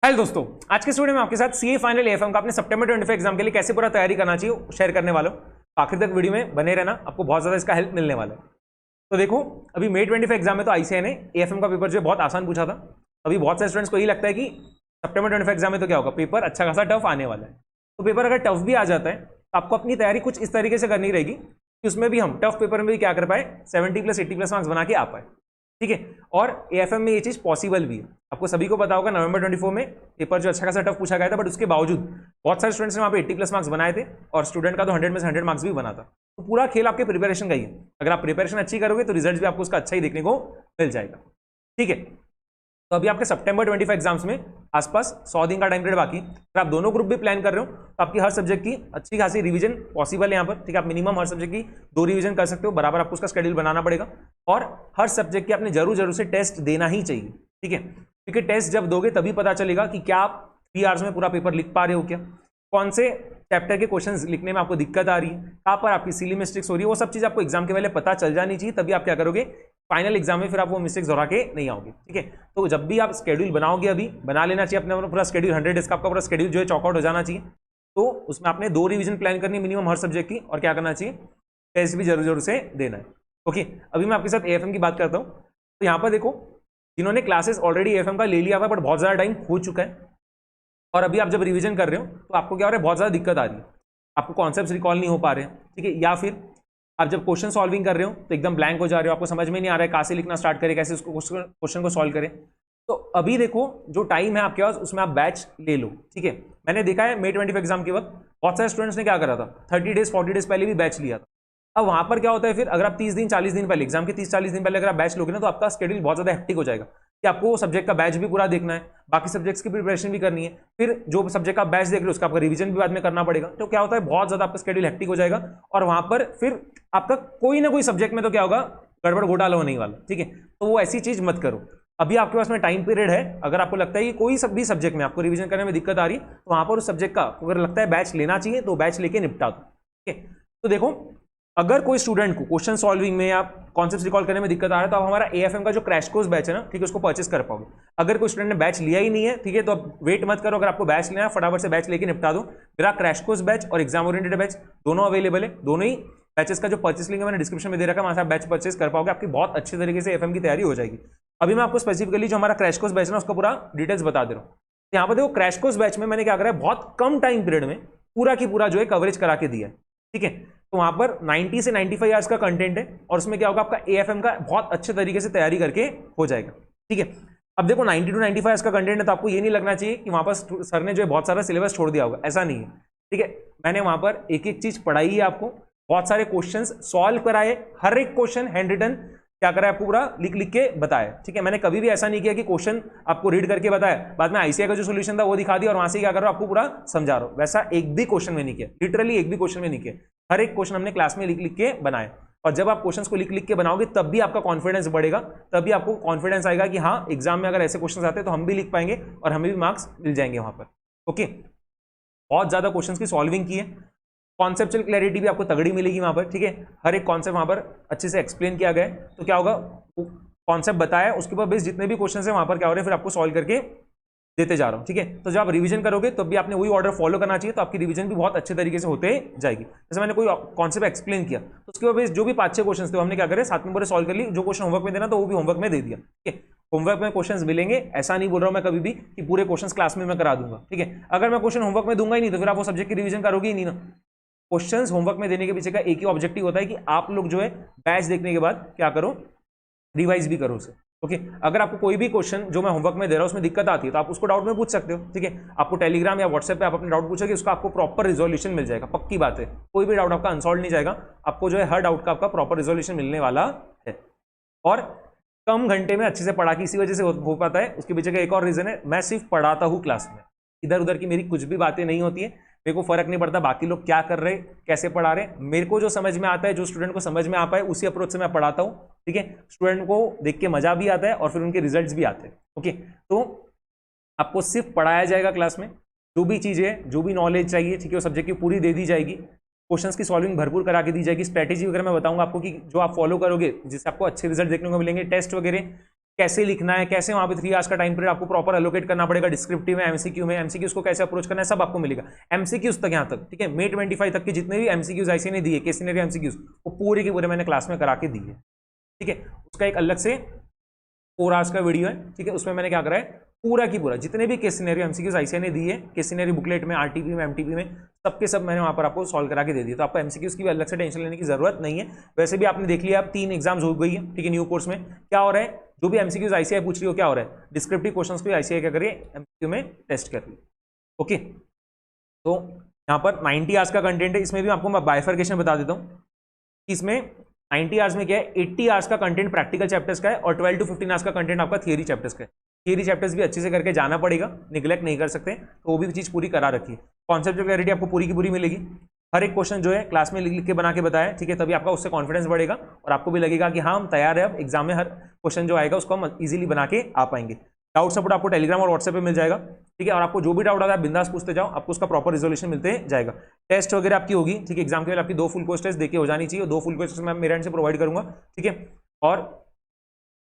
Hello दोस्तों, आज के वीडियो में आपके साथ सीए फाइनल एएफएम का अपने सितंबर 25 एग्जाम के लिए कैसे पूरा तैयारी करना चाहिए शेयर करने वाला हूं। आखिर तक वीडियो में बने रहना, आपको बहुत ज्यादा इसका हेल्प मिलने वाला है। तो देखो, अभी मई 25 एग्जाम में तो आईसीआई ने एएफएम का पेपर जो है बहुत आसान पूछा था। अभी बहुत सारे स्टूडेंट्स को यही लगता है कि सितंबर 25 एग्जाम में तो क्या होगा, पेपर अच्छा खासा टफ आने वाला है। तो पेपर अगर टफ भी आ जाता है तो आपको अपनी तैयारी कुछ इस तरीके से करनी रहेगी कि उसमें भी हम टफ पेपर में भी क्या कर पाए, 70+80+ मार्क्स बना के आ पाए। ठीक है, और एएफएम में ये चीज पॉसिबल भी है। आपको सभी को पता होगा नवंबर 24 में पेपर जो अच्छा खासा टफ पूछा गया था, बट उसके बावजूद बहुत सारे स्टूडेंट्स ने वहां पे 80+ मार्क्स बनाए थे और स्टूडेंट का तो 100 में से 100 मार्क्स भी बना था। तो पूरा खेल आपके प्रिपरेशन का ही है। अगर आप प्रिपरेशन अच्छी करोगे तो रिजल्ट भी आपको उसका अच्छा ही देखने को मिल जाएगा। ठीक है, तो अभी आपके सितंबर 25 एग्जाम्स में आसपास 100 दिन का टाइम पीरियड बाकी। अगर आप दोनों ग्रुप भी प्लान कर रहे हो तो आपकी हर सब्जेक्ट की अच्छी खासी रिवीजन पॉसिबल है यहाँ पर। ठीक है, आप मिनिमम हर सब्जेक्ट की 2 रिवीजन कर सकते हो, बराबर आपको उसका शेड्यूल बनाना पड़ेगा। और हर सब्जेक्ट की आपने जरूर से टेस्ट देना ही चाहिए। ठीक है, क्योंकि टेस्ट जब दोगे तभी पता चलेगा कि क्या आप 3 आवर्स में पूरा पेपर लिख पा रहे हो, क्या कौन से चैप्टर के क्वेश्चंस लिखने में आपको दिक्कत आ रही है, कहाँ पर आपकी सिली मिस्टेक्स हो रही है, वो सब चीज आपको एग्जाम के पहले पता चल जानी चाहिए। तभी आप क्या करोगे, फाइनल एग्जाम में फिर आप वो मिस्टेक्स दोहरा के नहीं आओगे। ठीक है, तो जब भी आप शेड्यूल बनाओगे, अभी बना लेना चाहिए अपने पूरा शेड्यूल, 100 डेज का आपका पूरा शेड्यूल जो है चॉकआउट हो जाना चाहिए। तो उसमें आपने 2 रिवीजन प्लान करनी है मिनिमम हर सब्जेक्ट की, और क्या करना चाहिए, टेस्ट भी जरूर से देना है। ओके, अभी मैं आपके साथ एएफएम की बात करता हूँ। तो यहाँ पर देखो, जिन्होंने क्लासेस ऑलरेडी एएफएम का ले लिया हुआ है बट बहुत ज़्यादा टाइम हो चुका है, और अभी आप जब रिवीजन कर रहे हो तो आपको क्या हो रहा है, बहुत ज़्यादा दिक्कत आ रही है, आपको कॉन्सेप्ट्स रिकॉल नहीं हो पा रहे हैं। ठीक है, या फिर आप जब क्वेश्चन सॉल्विंग कर रहे हो तो एकदम ब्लैंक हो जा रहे हो, आपको समझ में नहीं आ रहा है कहाँ से लिखना स्टार्ट करें, कैसे उसको क्वेश्चन को सॉल्व करें। तो अभी देखो, जो टाइम है आपके पास उसमें आप बैच ले लो। ठीक है, मैंने देखा है मई 25 एग्जाम के वक्त बहुत सारे स्टूडेंट्स ने क्या करा था, 30 डेज 40 डेज पहले भी बैच लिया था। अब वहां पर क्या होता है, फिर अगर आप 30 दिन 40 दिन पहले, एग्जाम के 30-40 दिन पहले अगर आप बैच लोगे ना, तो आपका शेड्यूल बहुत ज्यादा हेक्टिक हो जाएगा कि आपको सब्जेक्ट का बैच भी पूरा देखना है, बाकी सब्जेक्ट्स की प्रिपरेशन भी करनी है, फिर जो सब्जेक्ट का बैच देख रहे हो उसका आपका रिवीजन भी बाद में करना पड़ेगा। तो क्या होता है, बहुत ज्यादा आपका शेड्यूल हेक्टिक हो जाएगा, और वहां पर फिर आपका कोई ना कोई सब्जेक्ट में तो क्या होगा, गड़बड़ घोटाला होने वाला। ठीक है, तो वो ऐसी चीज मत करो। अभी आपके पास में टाइम पीरियड है, अगर आपको लगता है कि कोई भी सब्जेक्ट में आपको रिवीजन करने में दिक्कत आ रही है, तो वहां पर उस सब्जेक्ट का अगर लगता है बैच लेना चाहिए तो बैच लेके निपटा दो। ठीक है, तो देखो, अगर कोई स्टूडेंट को क्वेश्चन सॉल्विंग में या कॉन्सेप्ट रिकॉल करने में दिक्कत आ रहा है, तो आप हमारा एएफएम का जो क्रैश कोर्स बैच है ना, ठीक है, उसको परचेस कर पाओगे। अगर कोई स्टूडेंट ने बैच लिया ही नहीं है, ठीक है, तो अब वेट मत करो, अगर आपको बैच लेना है फटाफट से बैच लेके निपटा दो। मेरा क्रैश कोर्स बैच और एग्जाम ओरिएंटेड बैच दोनों अवेलेबल है। दोनों ही बैचेस का जो परचेस लिंक है मैंने डिस्क्रिप्शन में दे रखा है, वहां से आप बैच परचेस कर पाओगे, आपकी बहुत अच्छे तरीके से एएफएम की तैयारी हो जाएगी। अभी मैं आपको स्पेसिफिकली जो हमारा क्रैश कोर्स बैच है ना, उसका पूरा डिटेल्स बता दे रहा हूँ। यहाँ पर देखो, क्रैश कोर्स बैच में मैंने क्या करा है, बहुत कम टाइम पीरियड में पूरा की पूरा जो है कवरेज करा के दिया है। ठीक है, तो वहां पर 90 से 95 आवर्स का कंटेंट है, और उसमें क्या होगा, आपका एएफएम का बहुत अच्छे तरीके से तैयारी करके हो जाएगा। ठीक है, अब देखो 90 to 95 आवर्स का कंटेंट है, तो आपको ये नहीं लगना चाहिए कि वहां पर सर ने जो है बहुत सारा सिलेबस छोड़ दिया होगा, ऐसा नहीं है। ठीक है, मैंने वहां पर एक एक चीज पढ़ाई है, आपको बहुत सारे क्वेश्चन सॉल्व कराए, हर एक क्वेश्चन हैंड रिटन क्या करा है, आपको पूरा लिख लिख के बताया। ठीक है, मैंने कभी भी ऐसा नहीं किया कि क्वेश्चन आपको रीड करके बताया, बाद में आईसीआई का जो सोल्यूशन था वो दिखा दिया और वहां से क्या कर रहा हूं, आपको पूरा समझा रहा हूं। वैसा एक भी क्वेश्चन में नहीं किया, लिटरली एक भी क्वेश्चन में नहीं किया। हर एक क्वेश्चन हमने क्लास में लिख लिख के बनाया, और जब आप क्वेश्चंस को लिख लिख के बनाओगे तब भी आपका कॉन्फिडेंस बढ़ेगा, तभी आपको कॉन्फिडेंस आएगा कि हाँ, एग्जाम में अगर ऐसे क्वेश्चंस आते हैं तो हम भी लिख पाएंगे और हमें भी मार्क्स मिल जाएंगे वहां पर। ओके, बहुत ज्यादा क्वेश्चंस की सॉल्विंग की है, कॉन्सेप्चुअल क्लैरिटी भी आपको तगड़ी मिलेगी वहां पर। ठीक है, हर एक कॉन्सेप्ट वहां पर अच्छे से एक्सप्लेन किया गया है, तो क्या होगा, कॉन्सेप्ट बताया, उसके ऊपर बेस जितने भी क्वेश्चन है वहां पर क्या हो रहे हैं, फिर आपको सॉल्व करके देते जा रहा हूं। ठीक है, तो जब आप रिवीजन करोगे तो भी आपने वही ऑर्डर फॉलो करना चाहिए, तो आपकी रिवीजन भी बहुत अच्छे तरीके से होते जाएगी। जैसे मैंने कोई कॉन्सेप्ट एक्सप्लेन किया तो उसके बाद जो भी 5-6 क्वेश्चन थे हमने क्या करे, 7 में पूरे सॉल्व कर ली, जो क्वेश्चन होमवर्क में देना तो वो भी होमवर्क में दे दिया। ठीक है, होमवर्क में क्वेश्चंस मिलेंगे, ऐसा नहीं बोल रहा हूं मैं कभी भी कि पूरे क्वेश्चंस क्लास में मैं करा दूंगा। ठीक है, अगर मैं क्वेश्चन होमवर्क में दूंगा ही नहीं तो फिर आप वो सब्जेक्ट की रिवीजन करोगे ही नहीं ना। क्वेश्चंस होमवर्क में देने के पीछे का एक ही ऑब्जेक्टिव होता है कि आप लोग जो है बैच देखने के बाद क्या करो, रिवाइज भी करो उसे। ओके, अगर आपको कोई भी क्वेश्चन जो मैं होमवर्क में दे रहा हूं उसमें दिक्कत आती है तो आप उसको डाउट में पूछ सकते हो। ठीक है, आपको टेलीग्राम या व्हाट्सएप पे आप अपने डाउट पूछोगे, उसका आपको प्रॉपर रिजोल्यूशन मिल जाएगा, पक्की बात है, कोई भी डाउट आपका अनसॉल्व नहीं जाएगा, आपको जो है हर डाउट का आपका प्रॉपर रिजोल्यूशन मिलने वाला है। और कम घंटे में अच्छे से पढ़ा के इसी वजह से हो पाता है, उसके पीछे का एक और रीजन है, मैं सिर्फ पढ़ाता हूँ क्लास में, इधर उधर की मेरी कुछ भी बातें नहीं होती है, मेरे को फर्क नहीं पड़ता बाकी लोग क्या कर रहे, कैसे पढ़ा रहे, मेरे को जो समझ में आता है, जो स्टूडेंट को समझ में आ पाए उसी अप्रोच से मैं पढ़ाता हूँ। ठीक है, स्टूडेंट को देख के मजा भी आता है और फिर उनके रिजल्ट्स भी आते हैं। ओके, तो आपको सिर्फ पढ़ाया जाएगा क्लास में, जो भी चीजें, जो भी नॉलेज चाहिए, ठीक है, वो सब्जेक्ट की पूरी दे दी जाएगी, क्वेश्चंस की सॉल्विंग भरपूर करा के दी जाएगी, स्ट्रैटेजी वगैरह मैं बताऊंगा आपको कि जो आप फॉलो करोगे जिससे आपको अच्छे रिजल्ट देखने को मिलेंगे, टेस्ट वगैरह कैसे लिखना है, कैसे वहां पे 3 आवर्स का टाइम पीरियड आपको प्रॉपर एलोकेट करना पड़ेगा, डिस्क्रिप्टिव में, एमसीक्यू में, एमसीक्यूज को कैसे अप्रोच करना है सब आपको मिलेगा, एमसीक्यूज तक यहाँ तक, ठीक है। मे 25 तक के जितने भी एमसीक्यूज ऐसे नहीं दिए, केस सिनेरियो एमसीक्यूज, वो पूरे के पूरे मैंने क्लास में करा के दी है, ठीक है। उसका एक अलग से 4 आवर्स का वीडियो है, ठीक है, उसमें मैंने क्या करा है, पूरा की पूरा जितने भी केस सिनेरियो एमसीक्यूज आईसीआई ने दी है, केस सिनेरियो बुकलेट में, आरटीपी में, एमटीपी में, सबके सब मैंने वहां पर आपको सॉल्व करा के दे दिया। तो आपको एमसीक्यूज की भी अलग से टेंशन लेने की जरूरत नहीं है। वैसे भी आपने देख लिया, अब 3 एग्जाम्स हो गई है, ठीक है। न्यू कोर्स में क्या हो रहा है, जो भी एमसीक्यूज आईसीआई पूछ रही हो, क्या हो रहा है, डिस्क्रिप्टिव क्वेश्चंस को आईसीआई क्या करिए, एमसीक्यू में टेस्ट कर रही है, ओके। तो यहाँ पर 90 आवर्स का कंटेंट है, इसमें भी आपको मैं बाइफर्केशन बता देता हूँ। इसमें 90 आवर्स में क्या है, 80 आवर्स का कंटेंट प्रैक्टिकल चैप्टर्स का है और 12 to 15 आवर्स का कंटेंट आपका थियरी चैप्टर्स का है। थियरी चैप्टर्स भी अच्छे से करके जाना पड़ेगा, निगलेक्ट नहीं कर सकते, तो वो भी चीज़ पूरी करा रखी है। कॉन्सेप्ट क्लैरिटी आपको पूरी की पूरी मिलेगी, हर एक क्वेश्चन जो है क्लास में लिख के बना के बताया, ठीक है, तभी आपका उससे कॉन्फिडेंस बढ़ेगा और आपको भी लगेगा कि हाँ हम तैयार है, अब एग्जाम में हर क्वेश्चन जो आएगा उसको हम इजीली बना के आ पाएंगे। डाउट सपोर्ट आपको टेलीग्राम और व्हाट्सएप पे मिल जाएगा, ठीक है, और आपको जो भी डाउट आता है बिंदास पूछते जाओ, आपको उसका प्रॉपर रिजोल्यूशन मिलते जाएगा। टेस्ट वगैरह आपकी होगी, ठीक है, एग्जाम के लिए आपकी 2 फुल कोर्स टेस्ट देके हो जानी चाहिए, 2 फुल कोर्स टेस्ट मैं मेरे एंड से प्रोवाइड करूंगा, ठीक है, और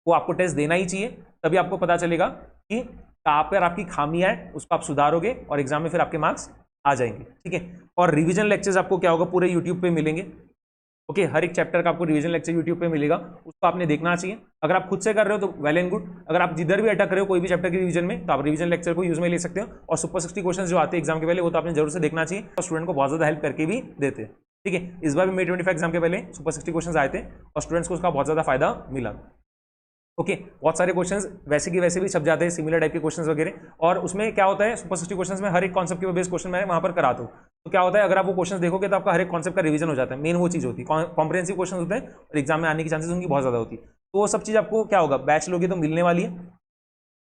वो आपको टेस्ट देना ही चाहिए, तभी आपको पता चलेगा कि कहाँ पर आपकी खामियां है, उसको आप सुधारोगे और एग्जाम में फिर आपके मार्क्स आ जाएंगे, ठीक है। और रिवीजन लेक्चर्स आपको क्या होगा, पूरे यूट्यूब पे मिलेंगे, ओके, हर एक चैप्टर का आपको रिवीजन लेक्चर यूट्यूब पे मिलेगा, उसको आपने देखना चाहिए। अगर आप खुद से कर रहे हो तो वेल एंड गुड, अगर आप जिधर भी अटक रहे हो कोई भी चैप्टर के रिवीजन में, तो आप रिवीजन लेक्चर को यूज में ले सकते हो। और सुपर 60 क्वेश्चन जो आते हैं एग्जाम के पहले, वो तो आपने जरूर से देखना चाहिए, और स्टूडेंट को बहुत ज्यादा हेल्प करके भी देते हैं, ठीक है। इस बार भी May 25 एग्जाम के पहले सुपर 60 क्वेश्चन आए थे और स्टूडेंट्स को उसका बहुत ज्यादा फायदा मिला, ओके। बहुत सारे क्वेश्चंस वैसे के वैसे भी छप जाते हैं, सिमिलर टाइप के क्वेश्चंस वगैरह, और उसमें क्या होता है, सुपर 60 क्वेश्चंस में हर एक कॉन्सेप्ट के बेस्ड क्वेश्चन मैं वहां पर कराता हूँ। तो क्या होता है, अगर आप वो क्वेश्चंस देखोगे तो आपका हर एक कॉन्सेप्ट का रिवीजन हो जाता है, मेन वो चीज होती है। कॉम्प्रिहेंसिव क्वेश्चन होते हैं और एग्जाम में आने की चांसेस उनकी बहुत ज्यादा होती है, तो वो सब चीज आपको क्या होगा, बैच लोगे तो मिलने वाली है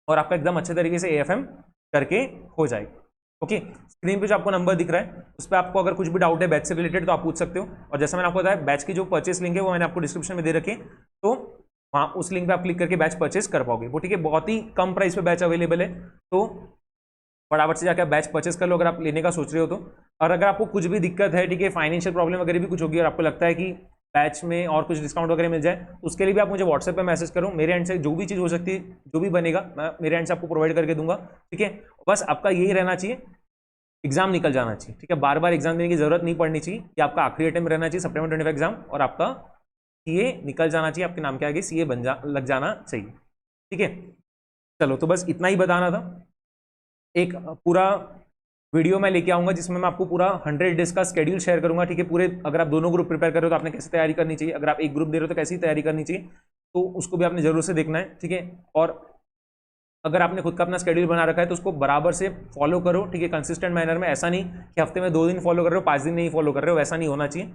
और आपका एकदम अच्छे तरीके से AFM करके हो जाएगा, ओके। स्क्रीन पे जो आपको नंबर दिख रहा है उस पर आपको अगर कुछ भी डाउट है बैच से रिलेटेड तो आप पूछ सकते हो। और जैसा मैंने आपको बताया, बैच की जो परचेस लिंक है वो मैंने आपको डिस्क्रिप्शन में दे रखी है, तो वहाँ उस लिंक पे आप क्लिक करके बैच परचेस कर पाओगे, वो ठीक है, बहुत ही कम प्राइस पे बैच अवेलेबल है, तो फटाफट से जाकर बैच परचेस कर लो अगर आप लेने का सोच रहे हो तो। और अगर आपको कुछ भी दिक्कत है, ठीक है, फाइनेंशियल प्रॉब्लम वगैरह भी कुछ होगी और आपको लगता है कि बैच में और कुछ डिस्काउंट वगैरह मिल जाए, तो उसके लिए भी आप मुझे व्हाट्सएप पे मैसेज करो, मेरे एंड से जो भी चीज़ हो सकती है, जो भी बनेगा मैं मेरे एंड से आपको प्रोवाइड करके दूंगा, ठीक है। बस आपका यही रहना चाहिए, एग्जाम निकल जाना चाहिए, ठीक है, बार बार एग्जाम देने की जरूरत नहीं पड़नी चाहिए, कि आपका आखिरी अटेम्प्ट रहना चाहिए सितंबर 25 एग्जाम, और आपका सीए निकल जाना चाहिए, आपके नाम के आगे सीए लग जाना चाहिए, ठीक है। चलो, तो बस इतना ही बताना था। एक पूरा वीडियो मैं लेके आऊंगा जिसमें मैं आपको पूरा 100 डेज का स्केड्यूल शेयर करूंगा, ठीक है, पूरे। अगर आप दोनों ग्रुप प्रिपेयर कर रहे हो तो आपने कैसे तैयारी करनी चाहिए, अगर आप एक ग्रुप दे रहे हो तो कैसी तैयारी करनी चाहिए, तो उसको भी आपने जरूर से देखना है, ठीक है। और अगर आपने खुद का अपना स्केड्यूल बना रखा है तो उसको बराबर से फॉलो करो, ठीक है, कंसिस्टेंट मैनर में। ऐसा नहीं कि हफ्ते में 2 दिन फॉलो कर रहे हो, 5 दिन नहीं फॉलो कर रहे हो, वैसा नहीं होना चाहिए।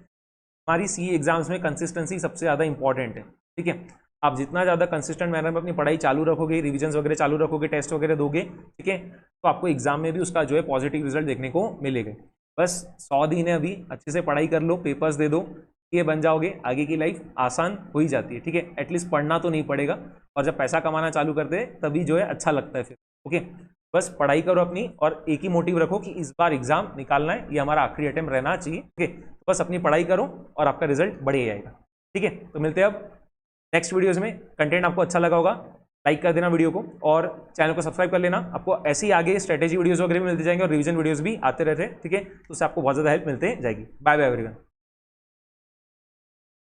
हमारी सीए एग्जाम्स में कंसिस्टेंसी सबसे ज़्यादा इंपॉर्टेंट है, ठीक है। आप जितना ज़्यादा कंसिस्टेंट मैनर में अपनी पढ़ाई चालू रखोगे, रिविजन्स वगैरह चालू रखोगे, टेस्ट वगैरह दोगे, ठीक है, तो आपको एग्जाम में भी उसका जो है पॉजिटिव रिजल्ट देखने को मिलेगा। बस 100 दिन है अभी, अच्छे से पढ़ाई कर लो, पेपर्स दे दो, ये बन जाओगे, आगे की लाइफ आसान हो ही जाती है, ठीक है। एटलीस्ट पढ़ना तो नहीं पड़ेगा, और जब पैसा कमाना चालू करते हैं तभी जो है अच्छा लगता है फिर, ओके। बस पढ़ाई करो अपनी, और एक ही मोटिव रखो कि इस बार एग्जाम निकालना है, ये हमारा आखिरी अटेम्प्ट रहना चाहिए, ठीक है। तो बस अपनी पढ़ाई करो और आपका रिजल्ट बढ़ ही जाएगा, ठीक है। तो मिलते हैं अब नेक्स्ट वीडियोस में। कंटेंट आपको अच्छा लगा होगा, लाइक कर देना वीडियो को, और चैनल को सब्सक्राइब कर लेना। आपको ऐसे ही आगे स्ट्रेटेजी वीडियोस वगैरह भी मिलते जाएंगे और रिवीजन वीडियोस भी आते रहते हैं, ठीक है। तो उससे आपको बहुत ज़्यादा हेल्प मिलते जाएगी। Bye bye everyone.